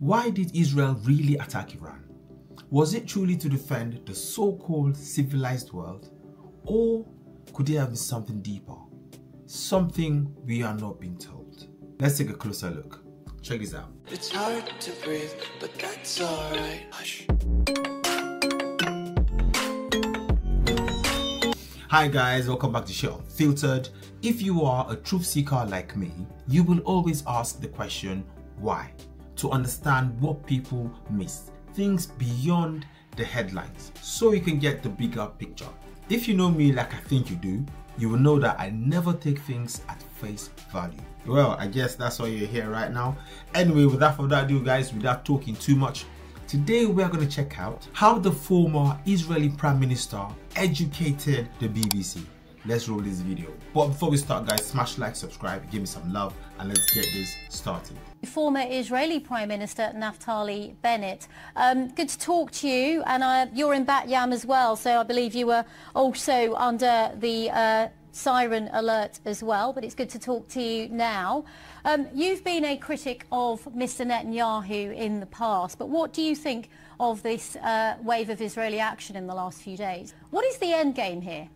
Why did Israel really attack Iran? Was it truly to defend the so-called civilized world, or could there have been something deeper? Something we are not being told. Let's take a closer look. Check this out. It's hard to breathe, but that's alright. Hush. Hi guys, welcome back to Shae Unfiltered. If you are a truth seeker like me, you will always ask the question, why? To understand what people miss, things beyond the headlines, so you can get the bigger picture. If you know me like I think you do, you will know that I never take things at face value. Well, I guess that's why you're here right now. Anyway, without further ado guys, without talking too much, today we are going to check out how the former Israeli Prime Minister educated the BBC. Let's roll this video. But before we start guys, smash like, subscribe, give me some love, and let's get this started. Former Israeli Prime Minister Naftali Bennett. Good to talk to you, and you're in Bat Yam as well, so I believe you were also under the siren alert as well, but it's good to talk to you now. You've been a critic of Mr. Netanyahu in the past, but what do you think of this wave of Israeli action in the last few days? What is the end game here?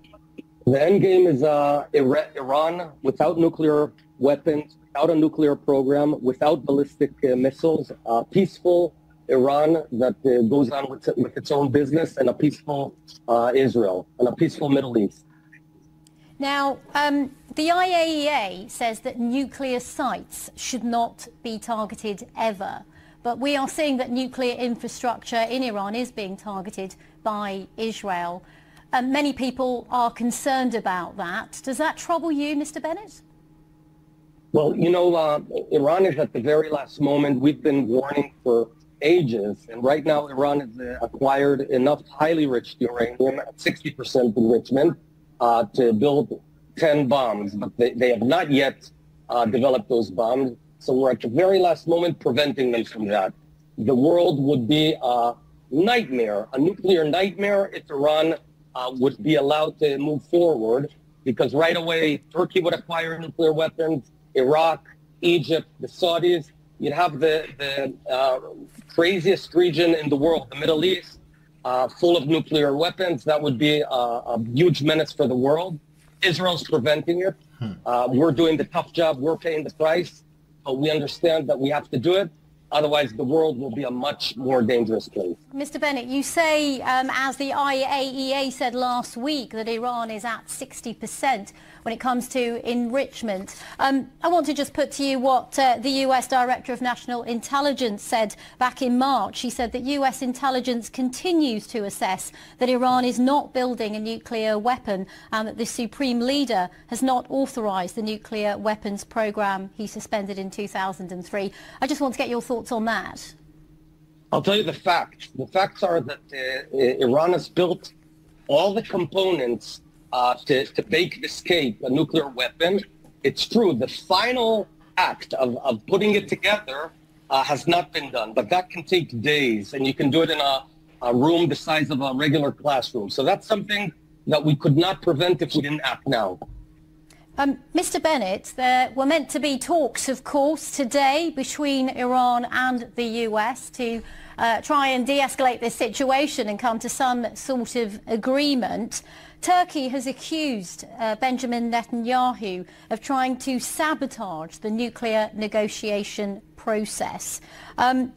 The end game is Iran without nuclear weapons, without a nuclear program, without ballistic missiles, peaceful Iran that goes on with its own business, and a peaceful Israel, and a peaceful Middle East. Now, the IAEA says that nuclear sites should not be targeted ever, but we are seeing that nuclear infrastructure in Iran is being targeted by Israel. Many people are concerned about that. Does that trouble you, Mr. Bennett? Well, you know, Iran is at the very last moment. We've been warning for ages, and right now Iran has acquired enough highly enriched uranium at 60% enrichment to build 10 bombs, but they have not yet developed those bombs. So we're at the very last moment preventing them from that. The world would be a nightmare, a nuclear nightmare, if Iran would be allowed to move forward, because right away Turkey would acquire nuclear weapons, Iraq, Egypt, the Saudis. You'd have the craziest region in the world, the Middle East, full of nuclear weapons. That would be a huge menace for the world. Israel's preventing it. We're doing the tough job. We're paying the price. But we understand that we have to do it. Otherwise, the world will be a much more dangerous place. Mr. Bennett, you say, as the IAEA said last week, that Iran is at 60% when it comes to enrichment. I want to just put to you what the US Director of National Intelligence said back in March. He said that US intelligence continues to assess that Iran is not building a nuclear weapon and that the Supreme Leader has not authorized the nuclear weapons program he suspended in 2003. I just want to get your thoughts on that. I'll tell you the facts. The facts are that Iran has built all the components to bake this cake, a nuclear weapon. It's true, the final act of putting it together has not been done, but that can take days, and you can do it in a room the size of a regular classroom. So that's something that we could not prevent if we didn't act now. Mr. Bennett, there were meant to be talks, of course, today between Iran and the US to try and de-escalate this situation and come to some sort of agreement. Turkey has accused Benjamin Netanyahu of trying to sabotage the nuclear negotiation process.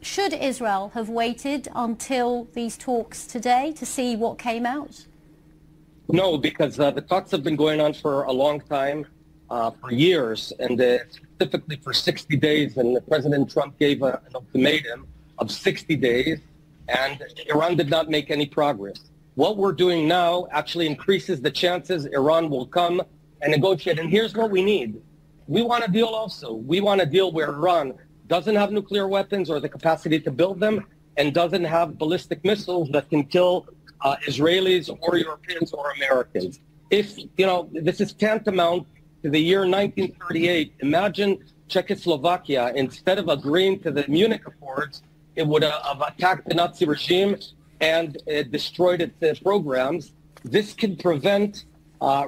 Should Israel have waited until these talks today to see what came out? No, because the talks have been going on for a long time, for years, and specifically for 60 days, and President Trump gave an ultimatum of 60 days, and Iran did not make any progress. What we're doing now actually increases the chances Iran will come and negotiate, and here's what we need. We want a deal also. We want a deal where Iran doesn't have nuclear weapons or the capacity to build them, and doesn't have ballistic missiles that can kill Israelis or Europeans or Americans. If, you know, this is tantamount to the year 1938. Imagine Czechoslovakia, instead of agreeing to the Munich Accords, it would have attacked the Nazi regime and destroyed its programs. This can prevent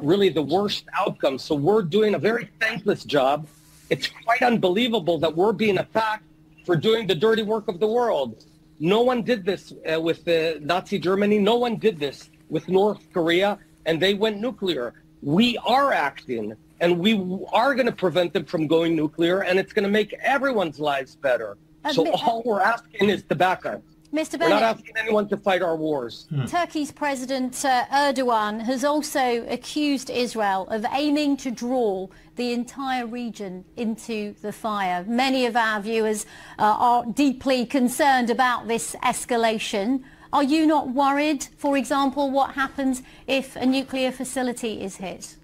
really the worst outcome. So we're doing a very thankless job. It's quite unbelievable that we're being attacked for doing the dirty work of the world. No one did this with Nazi Germany. No one did this with North Korea, and they went nuclear. We are acting, and we are going to prevent them from going nuclear, and it's going to make everyone's lives better. So all we're asking is to back up. Mr. Bennett, we're not asking anyone to fight our wars. Turkey's President Erdogan has also accused Israel of aiming to draw the entire region into the fire. Many of our viewers are deeply concerned about this escalation. Are you not worried, for example, what happens if a nuclear facility is hit?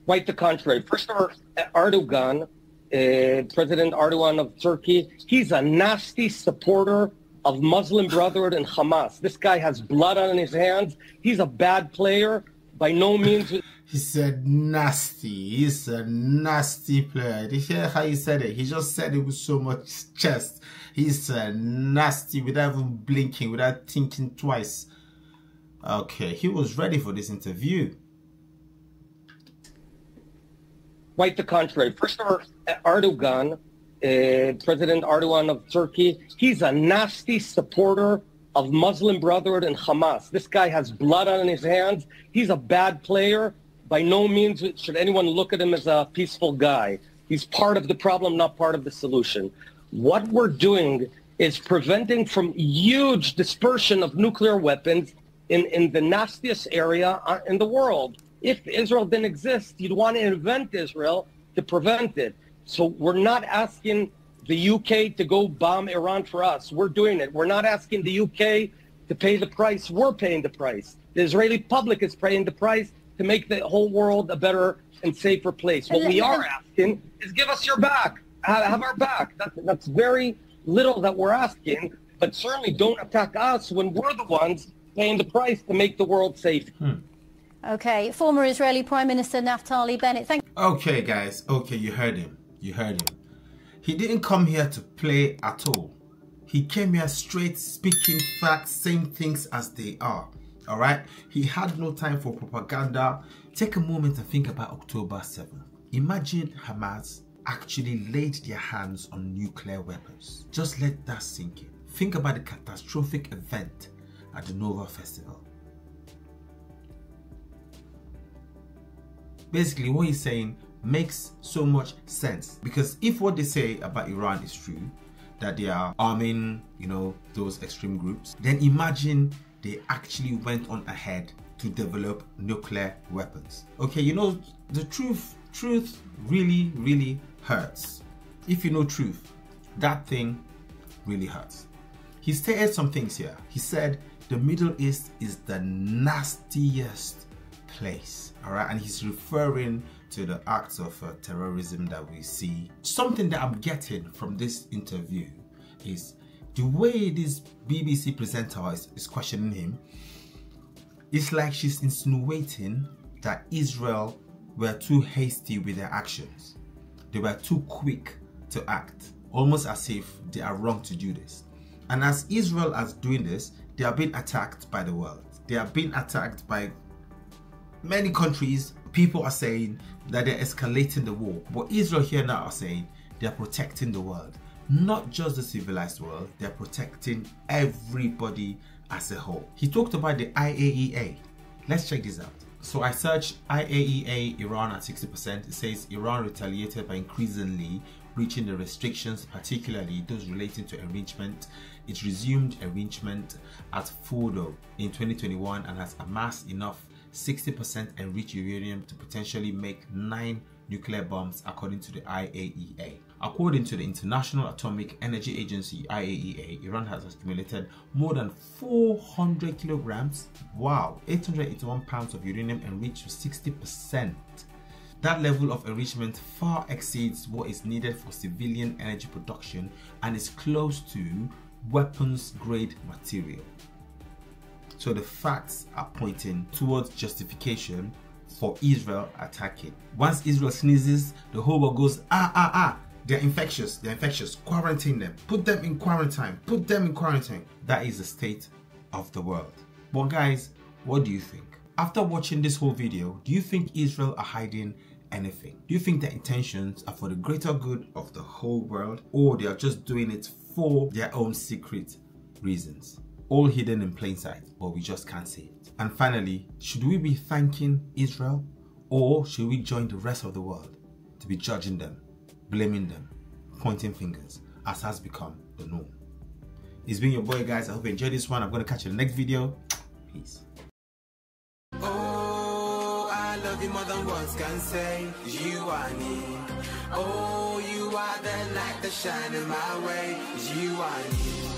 Quite the contrary. First of all, Erdogan, President Erdogan of Turkey, he's a nasty supporter of Muslim Brotherhood and Hamas. This guy has blood on his hands. He's a bad player. By no means... He said nasty. He's a nasty player. Did you hear how he said it? He just said it with so much chest. He's nasty without even blinking, without thinking twice. Okay, he was ready for this interview. Quite the contrary. First of all, Erdogan, President Erdogan of Turkey, he's a nasty supporter of Muslim Brotherhood and Hamas. This guy has blood on his hands. He's a bad player. By no means should anyone look at him as a peaceful guy. He's part of the problem, not part of the solution. What we're doing is preventing from huge dispersion of nuclear weapons in the nastiest area in the world. If Israel didn't exist, you'd want to invent Israel to prevent it. So we're not asking the UK to go bomb Iran for us. We're doing it. We're not asking the UK to pay the price. We're paying the price. The Israeli public is paying the price to make the whole world a better and safer place. What we are asking is give us your back. Have our back. That's very little that we're asking, but certainly don't attack us when we're the ones paying the price to make the world safe. Okay, former Israeli Prime Minister Naftali Bennett. Okay, guys. Okay, you heard him. You heard him. He didn't come here to play at all. He came here straight, speaking facts, saying things as they are. All right? He had no time for propaganda. Take a moment and think about October 7th. Imagine Hamas actually laid their hands on nuclear weapons. Just let that sink in. Think about the catastrophic event at the Nova Festival. Basically, what he's saying makes so much sense, because if what they say about Iran is true, that they are arming, those extreme groups, then imagine they actually went on ahead to develop nuclear weapons. Okay, the truth really, really hurts. If you know truth, that thing really hurts. He stated some things here. He said the Middle East is the nastiest place, all right, and he's referring to the acts of terrorism that we see. Something that I'm getting from this interview is the way this BBC presenter is questioning him. It's like she's insinuating that Israel were too hasty with their actions. They were too quick to act, almost as if they are wrong to do this. And as Israel is doing this, they are being attacked by the world. They are being attacked by many countries. People are saying that they're escalating the war. But Israel here now are saying they're protecting the world. Not just the civilized world, they're protecting everybody as a whole. He talked about the IAEA. Let's check this out. So I searched IAEA Iran at 60%. It says Iran retaliated by increasingly breaching the restrictions, particularly those relating to enrichment. It resumed enrichment at Fordo in 2021 and has amassed enough 60% enriched uranium to potentially make 9 nuclear bombs, according to the IAEA. According to the International Atomic Energy Agency, IAEA, Iran has accumulated more than 400 kilograms, 881 pounds of uranium enriched to 60%. That level of enrichment far exceeds what is needed for civilian energy production and is close to weapons-grade material. So the facts are pointing towards justification for Israel attacking. Once Israel sneezes, the whole world goes, they're infectious, quarantine them, put them in quarantine, That is the state of the world. But guys, what do you think? After watching this whole video, do you think Israel are hiding anything? Do you think their intentions are for the greater good of the whole world, or they are just doing it for their own secret reasons? All hidden in plain sight, but we just can't see it. And finally, should we be thanking Israel, or should we join the rest of the world to be judging them, blaming them, pointing fingers, as has become the norm? It's been your boy, guys. I hope you enjoyed this one. I'm going to catch you in the next video. Peace. Oh, I love you more than words can say. You are me. Oh, you are the light that shine in my way. You are me.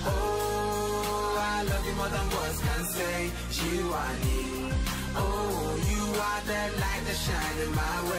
Oh, I love you more than words can say. You are me. Oh, you are the light that shine in my way.